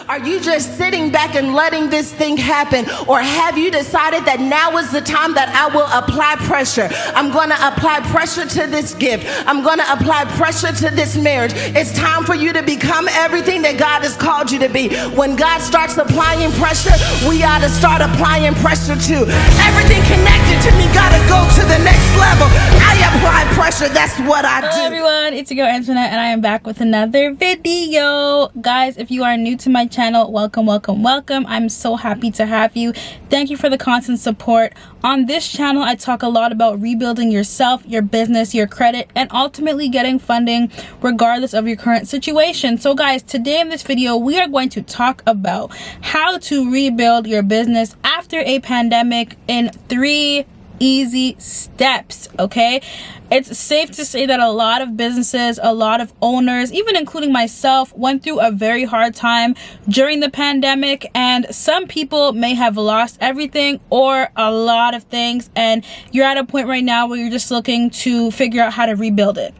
Are you just sitting back and letting this thing happen? Or have you decided that now is the time that I will apply pressure? I'm going to apply pressure to this gift. I'm going to apply pressure to this marriage. It's time for you to become everything that God has called you to be. When God starts applying pressure, we ought to start applying pressure too. Everything connected to me got to go to the next level. I apply pressure. That's what I do. Hello everyone, it's your girl Antoinette and I am back with another video. Guys, if you are new to my channel, welcome. I'm so happy to have you. Thank you for the constant support. On this channel, I talk a lot about rebuilding yourself, your business, your credit, and ultimately getting funding regardless of your current situation. So guys, today in this video, we are going to talk about how to rebuild your business after a pandemic in 3 easy steps. Okay, it's safe to say that a lot of businesses, a lot of owners, even including myself, went through a very hard time during the pandemic, and some people may have lost everything or a lot of things, and you're at a point right now where you're just looking to figure out how to rebuild it.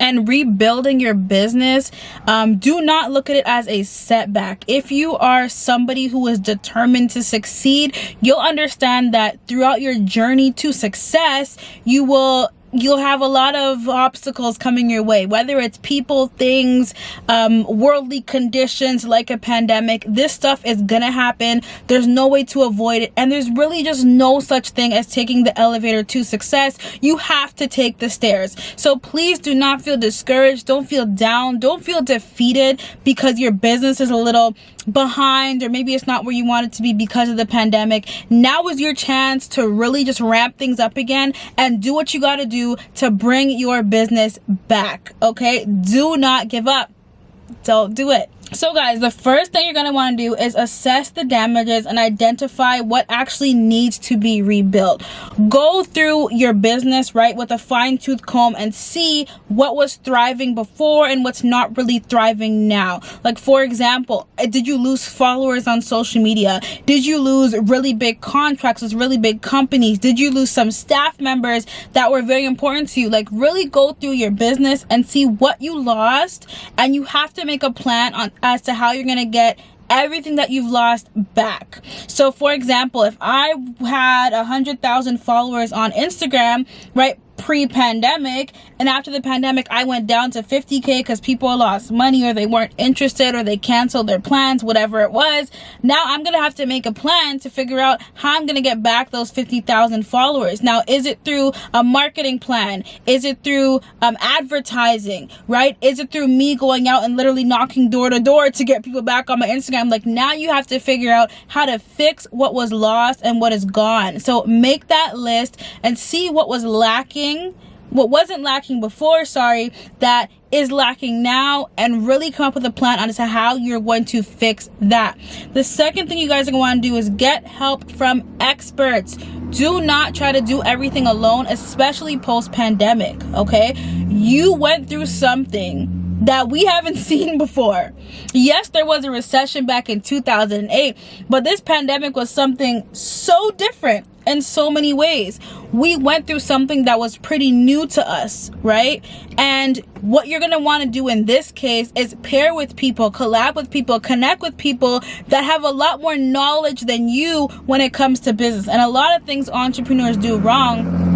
And rebuilding your business, do not look at it as a setback. If you are somebody who is determined to succeed, you'll understand that throughout your journey to success, you'll have a lot of obstacles coming your way, whether it's people, things, worldly conditions like a pandemic. This stuff is gonna happen. There's no way to avoid it, and there's really just no such thing as taking the elevator to success. You have to take the stairs. So please do not feel discouraged. Don't feel down. Don't feel defeated because your business is a little behind, or maybe it's not where you want it to be because of the pandemic. Now is your chance to really just ramp things up again and do what you got to do to bring your business back. Okay, do not give up. Don't do it. So guys, the first thing you're going to want to do is assess the damages and identify what actually needs to be rebuilt. Go through your business, right, with a fine-tooth comb and see what was thriving before and what's not really thriving now. Like, for example, did you lose followers on social media? Did you lose really big contracts with really big companies? Did you lose some staff members that were very important to you? Like, really go through your business and see what you lost, and you have to make a plan as to how you're going to get everything that you've lost back. So for example, if I had 100,000 followers on Instagram, right, pre-pandemic, and after the pandemic I went down to 50k because people lost money or they weren't interested or they canceled their plans, whatever it was, now I'm gonna have to make a plan to figure out how I'm gonna get back those 50,000 followers. Now, is it through a marketing plan? Is it through advertising, right? Is it through me going out and literally knocking door to door to get people back on my Instagram? Like, now you have to figure out how to fix what was lost and what is gone. So make that list and see what was lacking, what wasn't lacking before, that is lacking now, and really come up with a plan on how you're going to fix that. The second thing you guys are going to want to do is get help from experts. Do not try to do everything alone, especially post-pandemic, okay? You went through something that we haven't seen before. Yes, there was a recession back in 2008, but this pandemic was something so different in so many ways. We went through something that was pretty new to us, right? And what you're gonna want to do in this case is pair with people, collab with people, connect with people that have a lot more knowledge than you when it comes to business. And a lot of things entrepreneurs do wrong,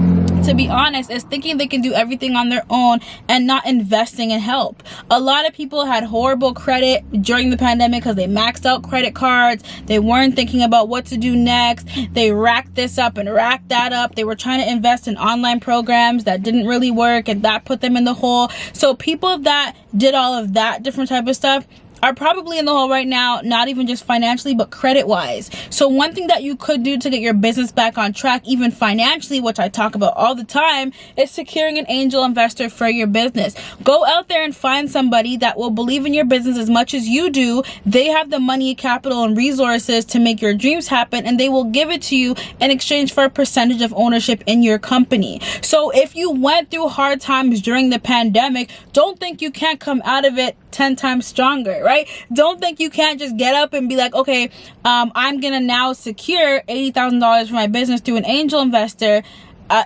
to be honest, is thinking they can do everything on their own and not investing in help. A lot of people had horrible credit during the pandemic because they maxed out credit cards. They weren't thinking about what to do next. They racked this up and racked that up. They were trying to invest in online programs that didn't really work, and that put them in the hole. So people that did all of that different type of stuff are probably in the hole right now, not even just financially, but credit-wise. So one thing that you could do to get your business back on track, even financially, which I talk about all the time, is securing an angel investor for your business. Go out there and find somebody that will believe in your business as much as you do. They have the money, capital, and resources to make your dreams happen, and they will give it to you in exchange for a percentage of ownership in your company. So if you went through hard times during the pandemic, don't think you can't come out of it 10 times stronger, right? Don't think you can't just get up and be like, okay, I'm gonna now secure $80,000 for my business through an angel investor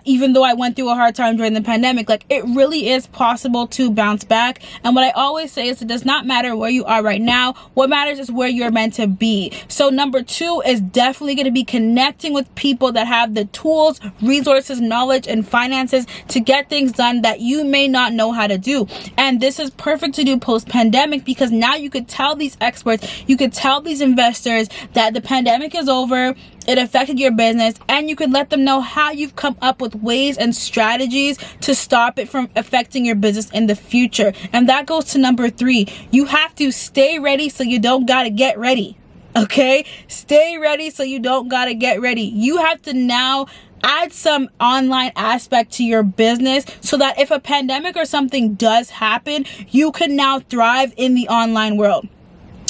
even though I went through a hard time during the pandemic, like, it really is possible to bounce back. And what I always say is it does not matter where you are right now. What matters is where you're meant to be. So number 2 is definitely going to be connecting with people that have the tools, resources, knowledge, and finances to get things done that you may not know how to do. And this is perfect to do post-pandemic, because now you could tell these experts, you could tell these investors that the pandemic is over, it affected your business, and you could let them know how you've come up with ways and strategies to stop it from affecting your business in the future. And that goes to number 3. You have to stay ready so you don't gotta get ready. Okay? Stay ready so you don't gotta get ready. You have to now add some online aspect to your business so that if a pandemic or something does happen, you can now thrive in the online world.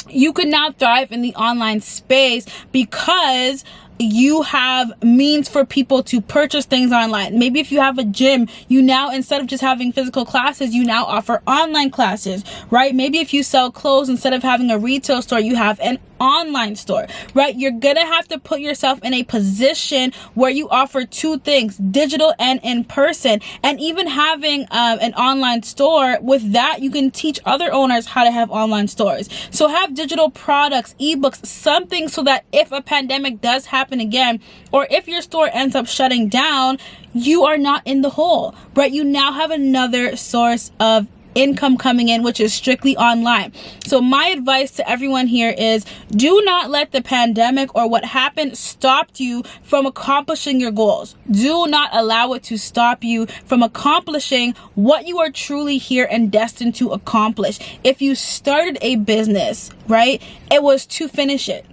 You can now thrive in the online space because you have means for people to purchase things online. Maybe if you have a gym, you now, instead of just having physical classes, you now offer online classes, right? Maybe if you sell clothes, instead of having a retail store, you have an online store, right? You're gonna have to put yourself in a position where you offer 2 things, digital and in person. And even having an online store, with that you can teach other owners how to have online stores. So have digital products, ebooks, something, so that if a pandemic does happen again, or if your store ends up shutting down, you are not in the hole, right? You now have another source of income coming in, which is strictly online. So my advice to everyone here is, do not let the pandemic or what happened stop you from accomplishing your goals. Do not allow it to stop you from accomplishing what you are truly here and destined to accomplish. If you started a business, right, it was to finish it.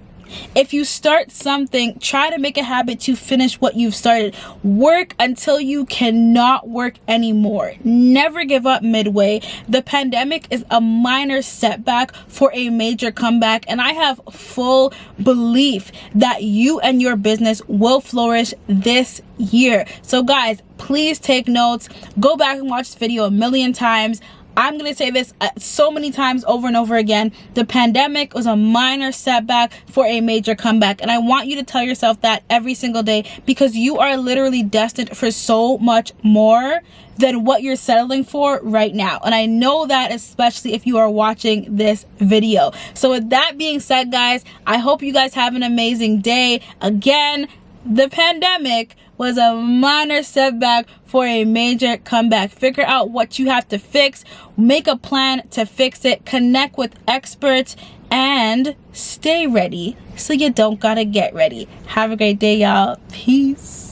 If you start something, try to make a habit to finish what you've started. Work until you cannot work anymore. Never give up midway. The pandemic is a minor setback for a major comeback, and I have full belief that you and your business will flourish this year. So guys, please take notes. Go back and watch this video a million times. I'm going to say this so many times over and over again. The pandemic was a minor setback for a major comeback. And I want you to tell yourself that every single day, because you are literally destined for so much more than what you're settling for right now. And I know that, especially if you are watching this video. So with that being said, guys, I hope you guys have an amazing day. Again, the pandemic was a minor setback for a major comeback. Figure out what you have to fix, make a plan to fix it, connect with experts, and stay ready so you don't gotta get ready. Have a great day, y'all. Peace.